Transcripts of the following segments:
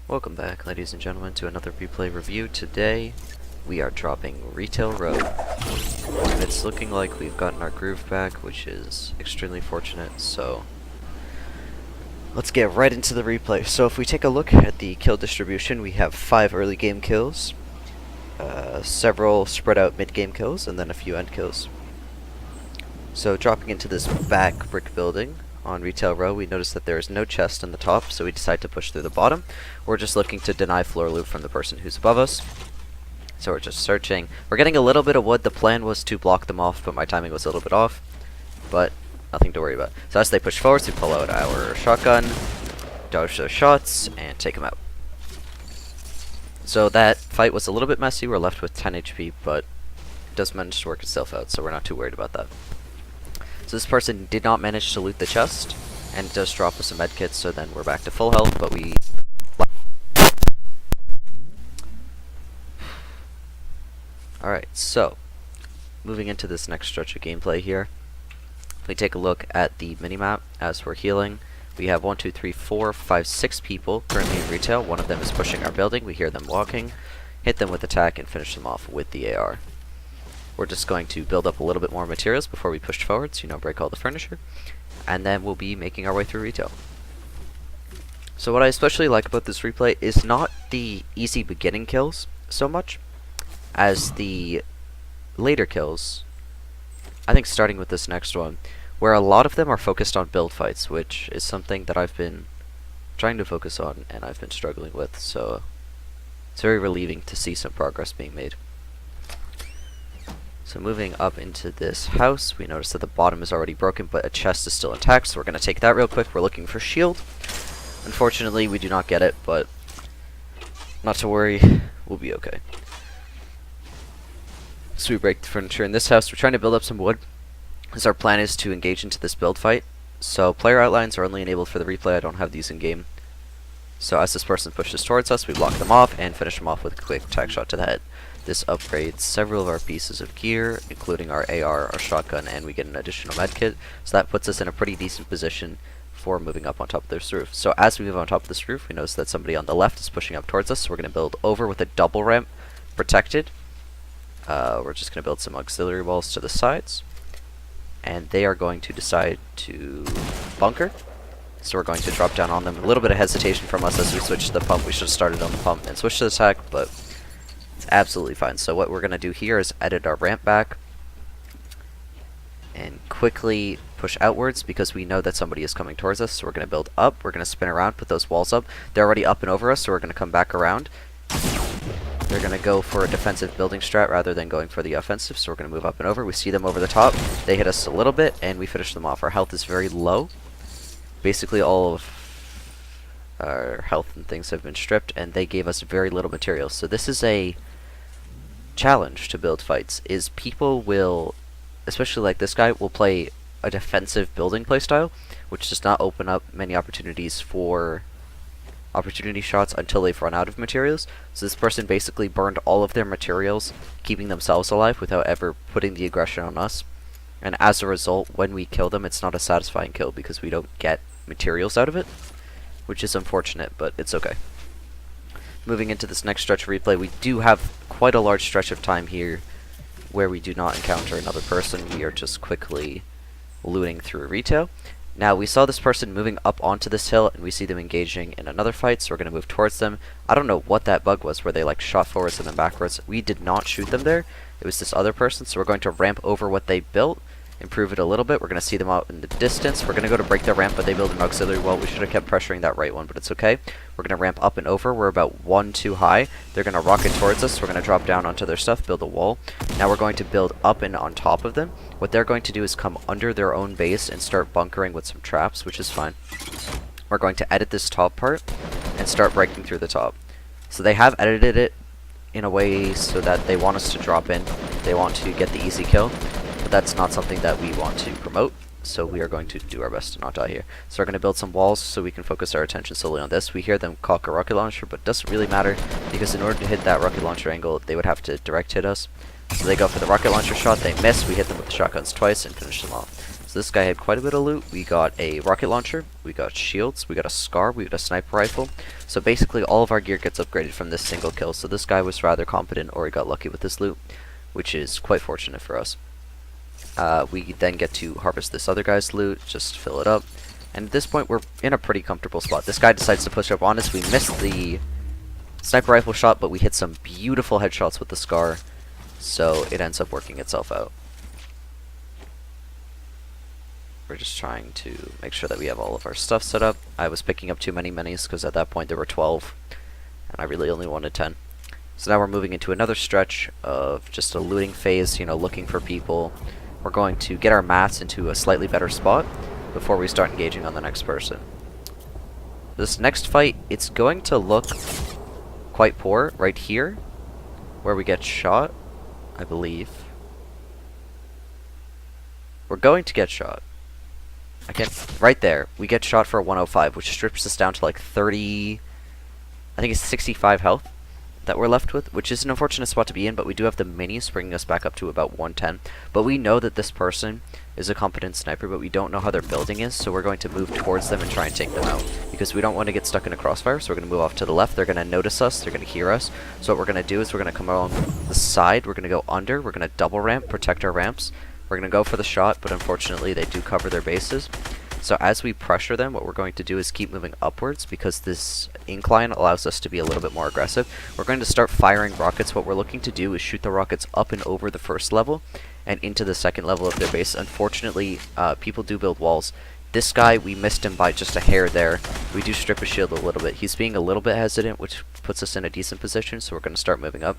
Welcome back, ladies and gentlemen, to another replay review. Today, we are dropping Retail Row. And it's looking like we've gotten our groove back, which is extremely fortunate, so let's get right into the replay. So if we take a look at the kill distribution, we have 5 early game kills, several spread out mid game kills, and then a few end kills. So dropping into this back brick building on Retail Row, we notice that there is no chest on the top, so we decide to push through the bottom. We're just looking to deny floor loot from the person who's above us. So we're just searching. We're getting a little bit of wood. The plan was to block them off, but my timing was a little bit off. But nothing to worry about. So as they push forward, we pull out our shotgun, dodge their shots, and take them out. So that fight was a little bit messy. We're left with 10 HP, but it does manage to work itself out, so we're not too worried about that. So this person did not manage to loot the chest, and it does drop us a medkit, so then we're back to full health, but we... Alright, so, moving into this next stretch of gameplay here, if we take a look at the minimap as we're healing, we have 1, 2, 3, 4, 5, 6 people currently in retail. One of them is pushing our building. We hear them walking, hit them with attack, and finish them off with the AR. We're just going to build up a little bit more materials before we push forward, so break all the furniture, and then we'll be making our way through retail. So what I especially like about this replay is not the easy beginning kills so much as the later kills. I think starting with this next one, where a lot of them are focused on build fights, which is something that I've been trying to focus on and I've been struggling with, so it's very relieving to see some progress being made. So moving up into this house, we notice that the bottom is already broken, but a chest is still intact, so we're going to take that real quick. We're looking for shield. Unfortunately, we do not get it, but not to worry, we'll be okay. So we break the furniture in this house. We're trying to build up some wood, as our plan is to engage into this build fight. So player outlines are only enabled for the replay. I don't have these in game. So as this person pushes towards us, we block them off and finish them off with a quick tack shot to the head. This upgrades several of our pieces of gear, including our AR, our shotgun, and we get an additional medkit. So that puts us in a pretty decent position for moving up on top of this roof. So as we move on top of this roof, we notice that somebody on the left is pushing up towards us. So we're going to build over with a double ramp protected. We're just going to build some auxiliary walls to the sides. And they are going to decide to bunker. So we're going to drop down on them. A little bit of hesitation from us as we switch to the pump. We should have started on the pump and switched to the attack, but it's absolutely fine. So what we're going to do here is edit our ramp back and quickly push outwards because we know that somebody is coming towards us. So we're going to build up. We're going to spin around, put those walls up. They're already up and over us, so we're going to come back around. They're going to go for a defensive building strat rather than going for the offensive, so we're going to move up and over. We see them over the top. They hit us a little bit, and we finish them off. Our health is very low. Basically all of our health and things have been stripped, and they gave us very little materials. So this is a challenge to build fights, is people will, especially like this guy, will play a defensive building playstyle, which does not open up many opportunities for opportunity shots until they've run out of materials. So this person basically burned all of their materials, keeping themselves alive without ever putting the aggression on us. And as a result, when we kill them, it's not a satisfying kill because we don't get materials out of it, which is unfortunate, but it's okay. Moving into this next stretch of replay, we do have quite a large stretch of time here where we do not encounter another person. We are just quickly looting through retail. Now, we saw this person moving up onto this hill, and we see them engaging in another fight, so we're going to move towards them. I don't know what that bug was, where they like shot forwards and then backwards. We did not shoot them there. It was this other person, so we're going to ramp over what they built, improve it a little bit. We're going to see them out in the distance. We're going to go to break their ramp, but they build an auxiliary wall. We should have kept pressuring that right one, but it's okay. We're going to ramp up and over. We're about 1 too high. They're going to rocket towards us. We're going to drop down onto their stuff, build a wall. Now we're going to build up and on top of them. What they're going to do is come under their own base and start bunkering with some traps, which is fine. We're going to edit this top part and start breaking through the top. So they have edited it in a way so that they want us to drop in. They want to get the easy kill. But that's not something that we want to promote, so we are going to do our best to not die here. So we're going to build some walls so we can focus our attention solely on this. We hear them cock a rocket launcher, but it doesn't really matter, because in order to hit that rocket launcher angle, they would have to direct hit us. So they go for the rocket launcher shot, they miss, we hit them with the shotguns twice and finish them off. So this guy had quite a bit of loot. We got a rocket launcher, we got shields, we got a scar, we got a sniper rifle. So basically all of our gear gets upgraded from this single kill. So this guy was rather competent, or he got lucky with this loot, which is quite fortunate for us. We then get to harvest this other guy's loot, just fill it up. And at this point we're in a pretty comfortable spot. This guy decides to push up on us. We missed the sniper rifle shot, but we hit some beautiful headshots with the scar. So it ends up working itself out. We're just trying to make sure that we have all of our stuff set up. I was picking up too many minis because at that point there were 12 and I really only wanted 10. So now we're moving into another stretch of just a looting phase, you know, looking for people. We're going to get our mats into a slightly better spot before we start engaging on the next person. This next fight, it's going to look quite poor right here where we get shot, I believe. We're going to get shot. Again, right there, we get shot for a 105, which strips us down to like 30, I think it's 65 health that we're left with, which is an unfortunate spot to be in, but we do have the minis bringing us back up to about 110. But we know that this person is a competent sniper, but we don't know how their building is, so we're going to move towards them and try and take them out, because we don't want to get stuck in a crossfire, so we're going to move off to the left. They're going to notice us, they're going to hear us, so what we're going to do is we're going to come along the side, we're going to go under, we're going to double ramp, protect our ramps. We're going to go for the shot, but unfortunately they do cover their bases. So as we pressure them, what we're going to do is keep moving upwards because this incline allows us to be a little bit more aggressive. We're going to start firing rockets. What we're looking to do is shoot the rockets up and over the first level and into the second level of their base. Unfortunately, people do build walls. This guy, we missed him by just a hair there. We do strip his shield a little bit. He's being a little bit hesitant, which puts us in a decent position, so we're going to start moving up.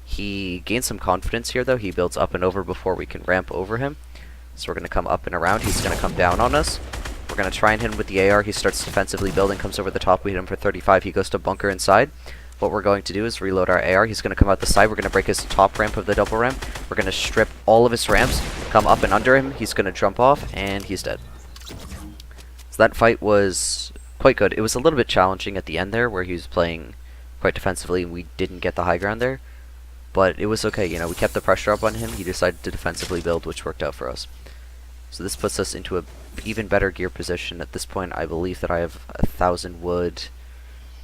He gains some confidence here, though. He builds up and over before we can ramp over him. So we're going to come up and around. He's going to come down on us. We're going to try and hit him with the AR. He starts defensively building, comes over the top. We hit him for 35. He goes to bunker inside. What we're going to do is reload our AR. He's going to come out the side. We're going to break his top ramp of the double ramp. We're going to strip all of his ramps, come up and under him. He's going to jump off, and he's dead. So that fight was quite good. It was a little bit challenging at the end there, where he was playing quite defensively, and we didn't get the high ground there. But it was okay, you know, we kept the pressure up on him. He decided to defensively build, which worked out for us. So this puts us into an even better gear position. At this point, I believe that I have 1,000 wood,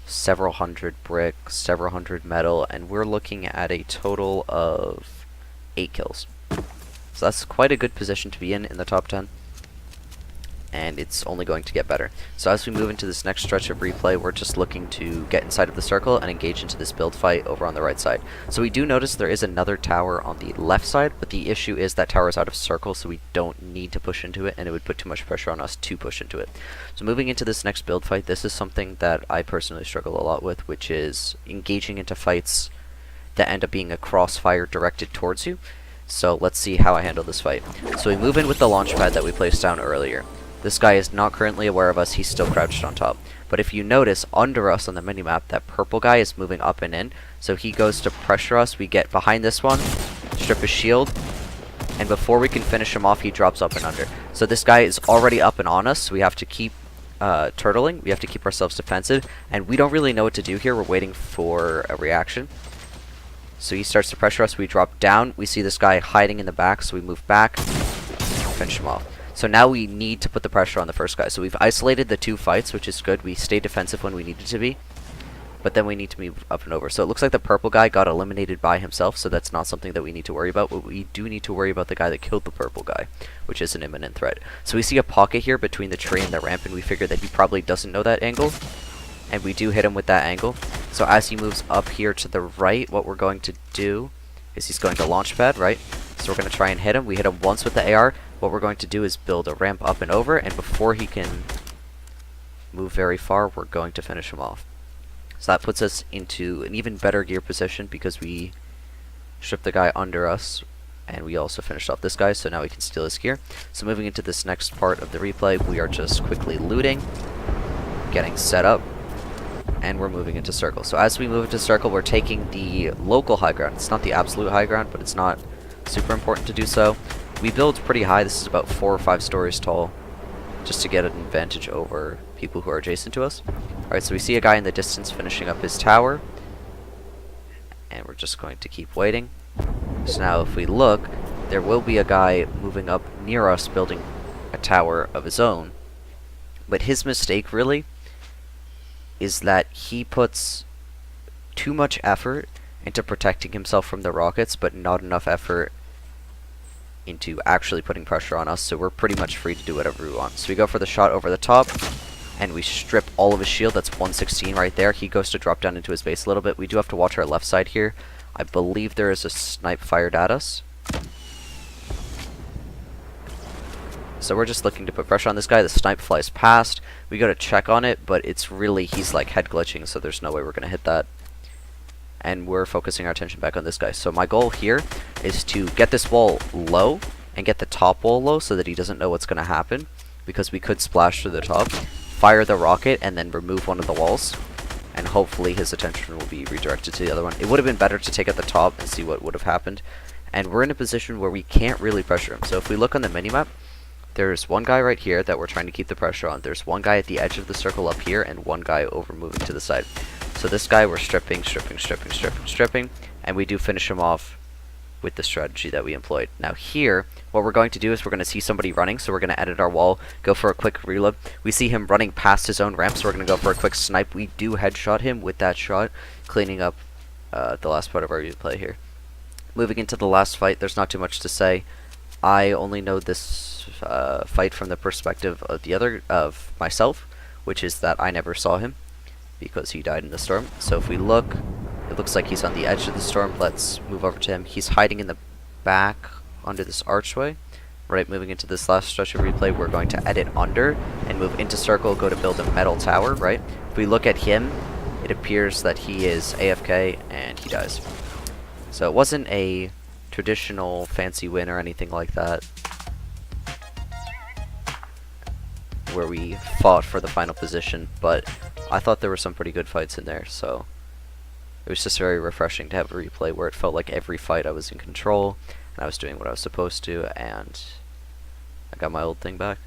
several hundred brick, several hundred metal, and we're looking at a total of 8 kills. So that's quite a good position to be in the top 10. And it's only going to get better. So as we move into this next stretch of replay, we're just looking to get inside of the circle and engage into this build fight over on the right side. So we do notice there is another tower on the left side, but the issue is that tower is out of circle, so we don't need to push into it, and it would put too much pressure on us to push into it. So moving into this next build fight, this is something that I personally struggle a lot with, which is engaging into fights that end up being a crossfire directed towards you. So let's see how I handle this fight. So we move in with the launch pad that we placed down earlier. This guy is not currently aware of us, he's still crouched on top. But if you notice, under us on the minimap, that purple guy is moving up and in. So he goes to pressure us, we get behind this one, strip his shield, and before we can finish him off, he drops up and under. So this guy is already up and on us, so we have to keep turtling, we have to keep ourselves defensive, and we don't really know what to do here, we're waiting for a reaction. So he starts to pressure us, we drop down, we see this guy hiding in the back, so we move back, finish him off. So now we need to put the pressure on the first guy. So we've isolated the 2 fights, which is good. We stayed defensive when we needed to be. But then we need to move up and over. So it looks like the purple guy got eliminated by himself, so that's not something that we need to worry about. But we do need to worry about the guy that killed the purple guy, which is an imminent threat. So we see a pocket here between the tree and the ramp, and we figure that he probably doesn't know that angle. And we do hit him with that angle. So as he moves up here to the right, what we're going to do is he's going to launch pad, right? So we're going to try and hit him. We hit him once with the AR. What we're going to do is build a ramp up and over, and before he can move very far, we're going to finish him off. So that puts us into an even better gear position because we stripped the guy under us, and we also finished off this guy, so now we can steal his gear. So moving into this next part of the replay, we are just quickly looting, getting set up, and we're moving into circle. So as we move into circle, we're taking the local high ground. It's not the absolute high ground, but it's not super important to do so. We build pretty high. This is about 4 or 5 stories tall, just to get an advantage over people who are adjacent to us. Alright, so we see a guy in the distance finishing up his tower, and we're just going to keep waiting. So now if we look, there will be a guy moving up near us building a tower of his own. But his mistake really is that he puts too much effort into protecting himself from the rockets, but not enough effort into actually putting pressure on us, so we're pretty much free to do whatever we want. So we go for the shot over the top, and we strip all of his shield. That's 116 right there. He goes to drop down into his base a little bit. We do have to watch our left side here. I believe there is a snipe fired at us. So we're just looking to put pressure on this guy. The snipe flies past. We go to check on it, but it's really, he's like head glitching, so there's no way we're going to hit that. And we're focusing our attention back on this guy. So my goal here is to get this wall low and get the top wall low so that he doesn't know what's going to happen, because we could splash through the top, fire the rocket, and then remove one of the walls, and hopefully his attention will be redirected to the other one. It would have been better to take out the top and see what would have happened. And we're in a position where we can't really pressure him. So if we look on the minimap, there's one guy right here that we're trying to keep the pressure on. There's one guy at the edge of the circle up here, and one guy over moving to the side. So this guy we're stripping, and we do finish him off with the strategy that we employed. Now here, what we're going to do is we're going to see somebody running, so we're going to edit our wall, go for a quick reload. We see him running past his own ramp, so we're going to go for a quick snipe. We do headshot him with that shot, cleaning up the last part of our replay here. Moving into the last fight, there's not too much to say. I only know this fight from the perspective of myself, which is that I never saw him because he died in the storm. So if we look, it looks like he's on the edge of the storm. Let's move over to him. He's hiding in the back under this archway. Right, moving into this last stretch of replay, we're going to edit under and move into circle, go to build a metal tower, right? If we look at him, it appears that he is AFK and he dies. So it wasn't a traditional fancy win or anything like that, where we fought for the final position, but I thought there were some pretty good fights in there, so it was just very refreshing to have a replay where it felt like every fight I was in control, and I was doing what I was supposed to, and I got my old thing back.